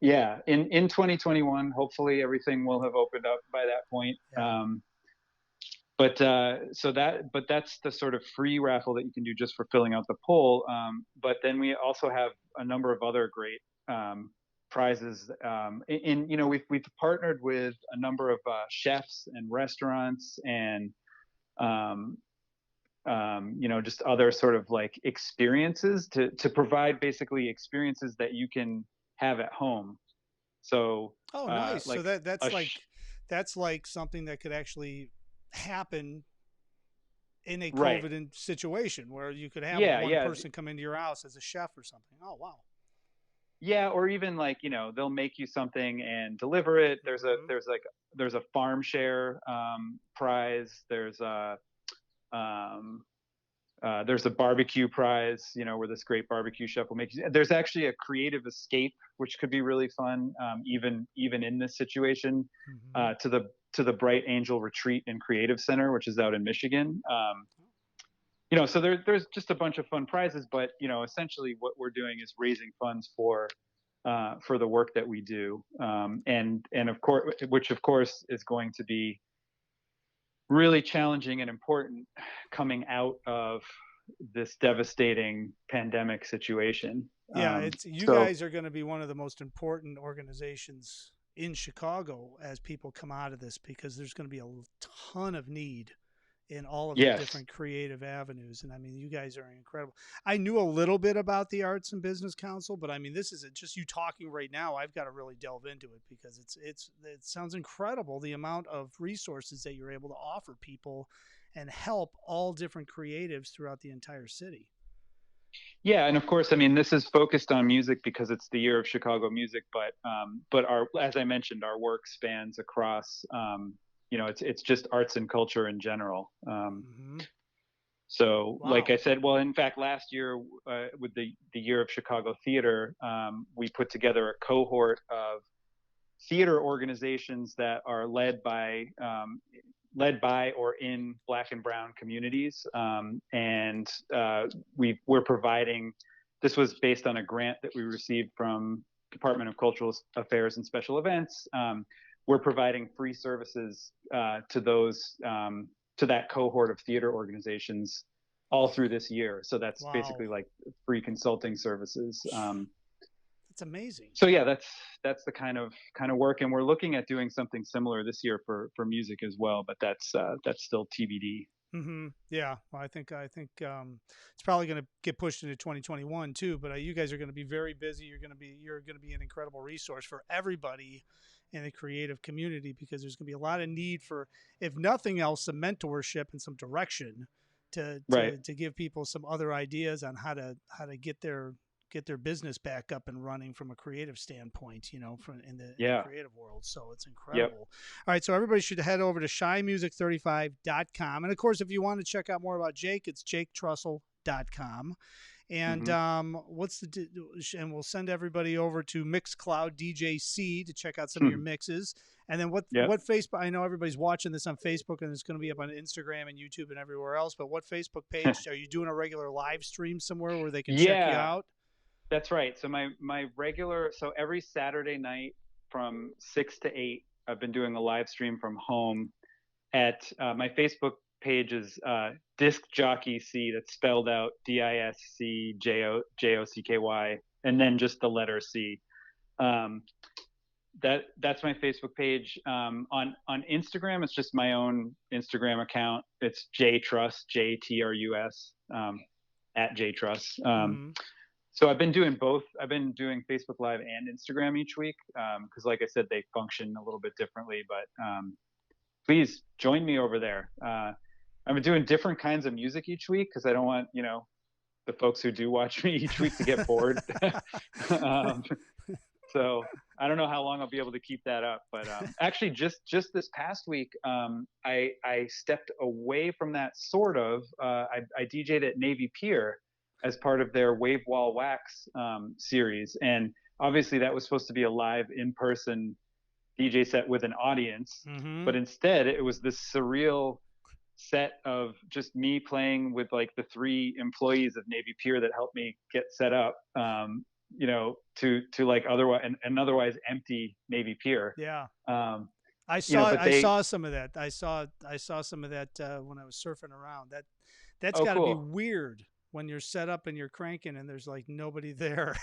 Yeah, in 2021, hopefully everything will have opened up by that point. Yeah. But that's the sort of free raffle that you can do just for filling out the poll. But then we also have a number of other great prizes. We've partnered with a number of chefs and restaurants and just other sort of like experiences to provide basically experiences that you can have at home. So Oh, nice. So like that's like something that could actually happen in a right. COVID situation where you could have Yeah, one yeah. person come into your house as a chef or something. Oh, wow. Yeah, or even like, they'll make you something and deliver it. Hmm. There's a farm share prize. There's a barbecue prize, where this great barbecue chef will make you. There's actually a creative escape, which could be really fun, even in this situation, Hmm. to the Bright Angel Retreat and Creative Center, which is out in Michigan. So there's just a bunch of fun prizes, but essentially what we're doing is raising funds for the work that we do, and of course, which of course is going to be really challenging and important coming out of this devastating pandemic situation. Yeah, it's you So guys are going to be one of the most important organizations in Chicago as people come out of this because there's going to be a ton of need in all of the yes, different creative avenues. And I mean, you guys are incredible. I knew a little bit about the Arts and Business Council, but I mean, this is just you talking right now. I've got to really delve into it because it sounds incredible the amount of resources that you're able to offer people and help all different creatives throughout the entire city. yeah, and of course, I mean, this is focused on music because it's the year of Chicago music, but our, as I mentioned, our work spans across. It's just arts and culture in general. Hmm. So, like Wow. I said, well, in fact, last year, with the year of Chicago theater, we put together a cohort of theater organizations that are led by or in Black and Brown communities, and we're providing. This was based on a grant that we received from Department of Cultural Affairs and Special Events. We're providing free services to that cohort of theater organizations all through this year. So that's Wow. basically like free consulting services. That's amazing. So yeah, that's the kind of work, and we're looking at doing something similar this year for music as well, but that's still TBD. Yeah. Well, I think it's probably going to get pushed into 2021 too. But you guys are going to be very busy. You're going to be an incredible resource for everybody in the creative community because there's going to be a lot of need for, if nothing else, some mentorship and some direction to Right. to give people some other ideas on how to get their business back up and running from a creative standpoint, from in the Yeah. creative world. So it's Yep. incredible. All right, so everybody should head over to shymusic35.com. And of course, if you want to check out more about Jake, it's jaketrussell.com. And Hmm. and we'll send everybody over to Mixcloud DJC to check out some of your mixes. And then what Yep. what Facebook? I know everybody's watching this on Facebook, and it's going to be up on Instagram and YouTube and everywhere else. But what Facebook page are you doing a regular live stream somewhere where they can check you Yeah, out? that's right. So my regular, so every Saturday night from 6 to 8, I've been doing a live stream from home at my Facebook page is Disc Jockey C. That's spelled out DISCJOCKY, and then just the letter C. Um, that's my Facebook page. On Instagram, it's just my own Instagram account. It's JTruss, JTRUS, at JTruss. Mm-hmm. So I've been doing both. I've been doing Facebook Live and Instagram each week because, like I said, they function a little bit differently. But please join me over there. I've been doing different kinds of music each week because I don't want the folks who do watch me each week to get bored. um, so I don't know how long I'll be able to keep that up. But actually, just this past week, I stepped away from that sort of. I DJ'd at Navy Pier as part of their Wave Wall Wax series, and obviously that was supposed to be a live in-person DJ set with an audience, Mm-hmm. but instead it was this surreal set of just me playing with like the three employees of Navy Pier that helped me get set up. To like otherwise an otherwise empty Navy Pier. Yeah. Um, I saw but I they saw some of that. I saw some of that when I was surfing around. That's oh got to be cool. weird when you're set up and you're cranking and there's like nobody there.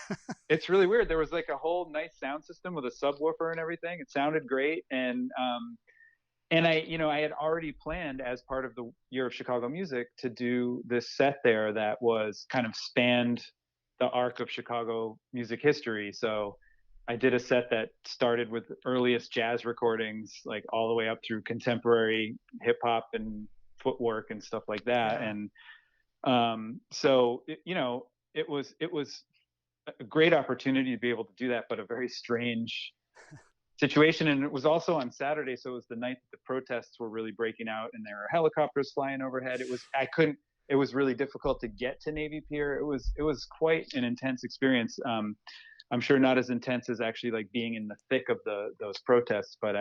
It's really weird. There was like a whole nice sound system with a subwoofer and everything. It sounded great, and I had already planned as part of the Year of Chicago Music to do this set there that was kind of spanned the arc of Chicago music history. So I did a set that started with the earliest jazz recordings, like all the way up through contemporary hip hop and footwork and stuff like that. Yeah. And so it was a great opportunity to be able to do that, but a very strange situation. And it was also on Saturday, so it was the night that the protests were really breaking out, and there were helicopters flying overhead. I couldn't. It was really difficult to get to Navy Pier. It was quite an intense experience. I'm sure not as intense as actually like being in the thick of those protests, but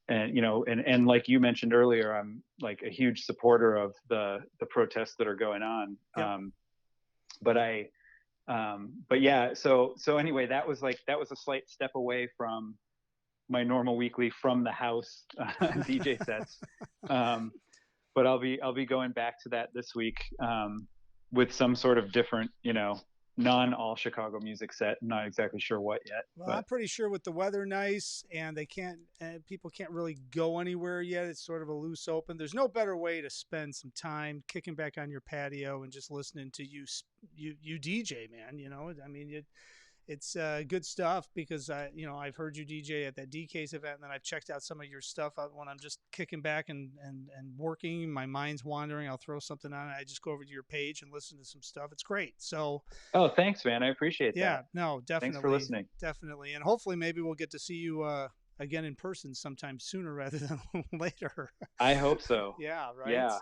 and like you mentioned earlier, I'm like a huge supporter of the protests that are going on. Yep. But I but yeah, so anyway, that was a slight step away from my normal weekly from the house DJ sets. But I'll be going back to that this week with some sort of different, non all Chicago music set. I'm not exactly sure what yet. Well, But I'm pretty sure with the weather nice and people can't really go anywhere yet. It's sort of a loose open. There's no better way to spend some time kicking back on your patio and just listening to you DJ, man. I mean, it's good stuff because I've heard you DJ at that DK's event, and then I've checked out some of your stuff out when I'm just kicking back and working. My mind's wandering. I'll throw something on. I just go over to your page and listen to some stuff. It's great. So oh, thanks, man. I appreciate yeah, that. no, Thanks for definitely, listening. definitely, and hopefully maybe we'll get to see you again in person sometime sooner rather than later. I hope so. Yeah, right. Yeah.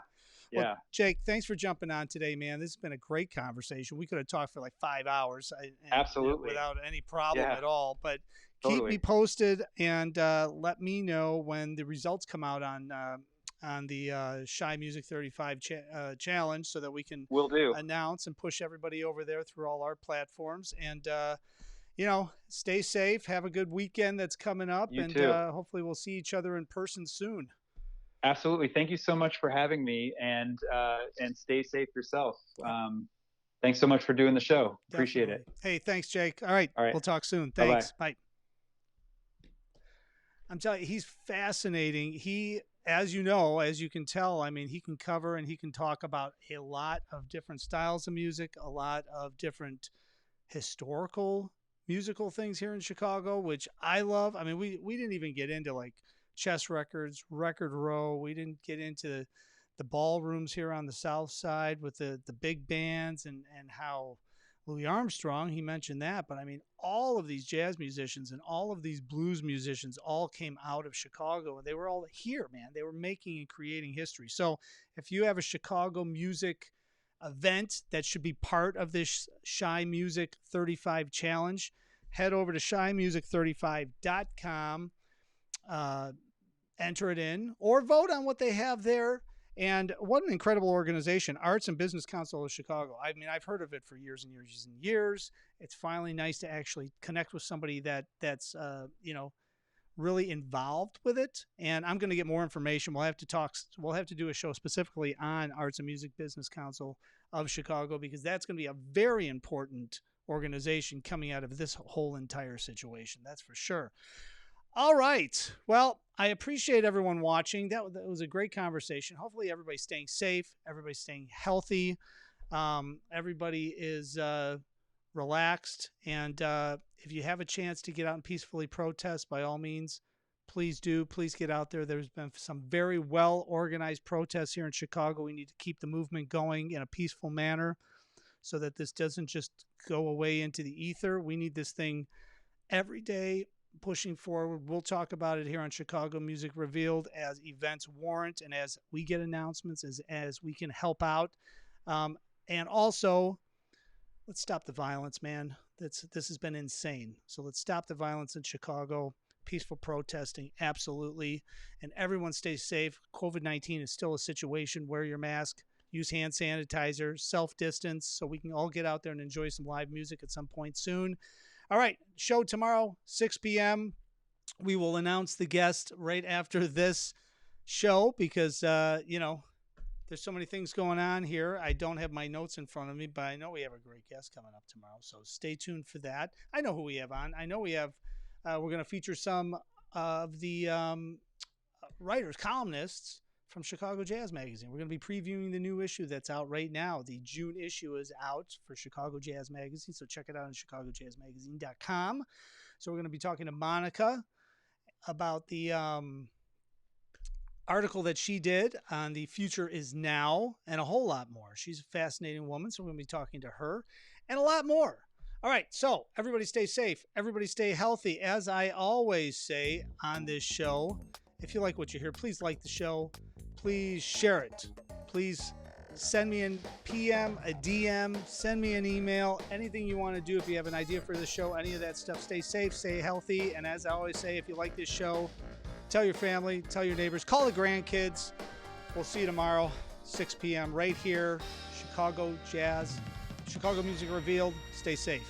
Well, Yeah. Jake, thanks for jumping on today, man. This has been a great conversation. We could have talked for like 5 hours Absolutely. without any problem Yeah. at all. But keep me Totally. posted and let me know when the results come out on the Shy Music 35 challenge so that we can Will do. announce and push everybody over there through all our platforms. And, stay safe. Have a good weekend that's coming up. You And too. hopefully we'll see each other in person soon. Absolutely. Thank you so much for having me, and stay safe yourself. Thanks so much for doing the show. Appreciate Definitely. it. Hey, thanks, Jake. All right. All right. We'll talk soon. Bye bye. Thanks. Bye. I'm telling you, he's fascinating. He as you know, as you can tell, I mean, he can cover and he can talk about a lot of different styles of music, a lot of different historical musical things here in Chicago, which I love. I mean, we didn't even get into like Chess Records, Record Row. We didn't get into the ballrooms here on the South Side with the big bands and how Louis Armstrong, he mentioned that. But I mean, all of these jazz musicians and all of these blues musicians all came out of Chicago, and they were all here, man. They were making and creating history. So if you have a Chicago music event that should be part of this Shy Music 35 challenge, head over to shymusic35.com, enter it in, or vote on what they have there. And what an incredible organization, Arts and Business Council of Chicago. I mean, I've heard of it for years and years and years. It's finally nice to actually connect with somebody that's really involved with it. And I'm going to get more information. We'll have to do a show specifically on Arts and Music Business Council of Chicago, because that's going to be a very important organization coming out of this whole entire situation. That's for sure. All right. Well, I appreciate everyone watching. That was a great conversation. Hopefully everybody's staying safe. Everybody's staying healthy. Everybody is relaxed. And if you have a chance to get out and peacefully protest, by all means, please do. Please get out there. There's been some very well-organized protests here in Chicago. We need to keep the movement going in a peaceful manner so that this doesn't just go away into the ether. We need this thing every day pushing forward. We'll talk about it here on Chicago Music Revealed as events warrant and as we get announcements, as we can help out. And also, let's stop the violence, man. This has been insane. So let's stop the violence in Chicago. Peaceful protesting, absolutely. And everyone stay safe. COVID-19 is still a situation. Wear your mask. Use hand sanitizer. Self-distance so we can all get out there and enjoy some live music at some point soon. All right, show tomorrow, 6 p.m. We will announce the guest right after this show because, there's so many things going on here. I don't have my notes in front of me, but I know we have a great guest coming up tomorrow, so stay tuned for that. I know who we have on. I know we have we're going to feature some of the writers, columnists from Chicago Jazz Magazine. We're going to be previewing the new issue that's out right now. The June issue is out for Chicago Jazz Magazine, so check it out on chicagojazzmagazine.com. So we're going to be talking to Monica about the article that she did on The Future Is Now and a whole lot more. She's a fascinating woman, so we're going to be talking to her and a lot more. All right, so everybody stay safe. Everybody stay healthy. As I always say on this show, if you like what you hear, please like the show. Please share it. Please send me a PM, a DM, send me an email, anything you want to do. If you have an idea for the show, any of that stuff, stay safe, stay healthy. And as I always say, if you like this show, tell your family, tell your neighbors, call the grandkids. We'll see you tomorrow, 6 p.m. right here, Chicago Jazz, Chicago Music Revealed. Stay safe.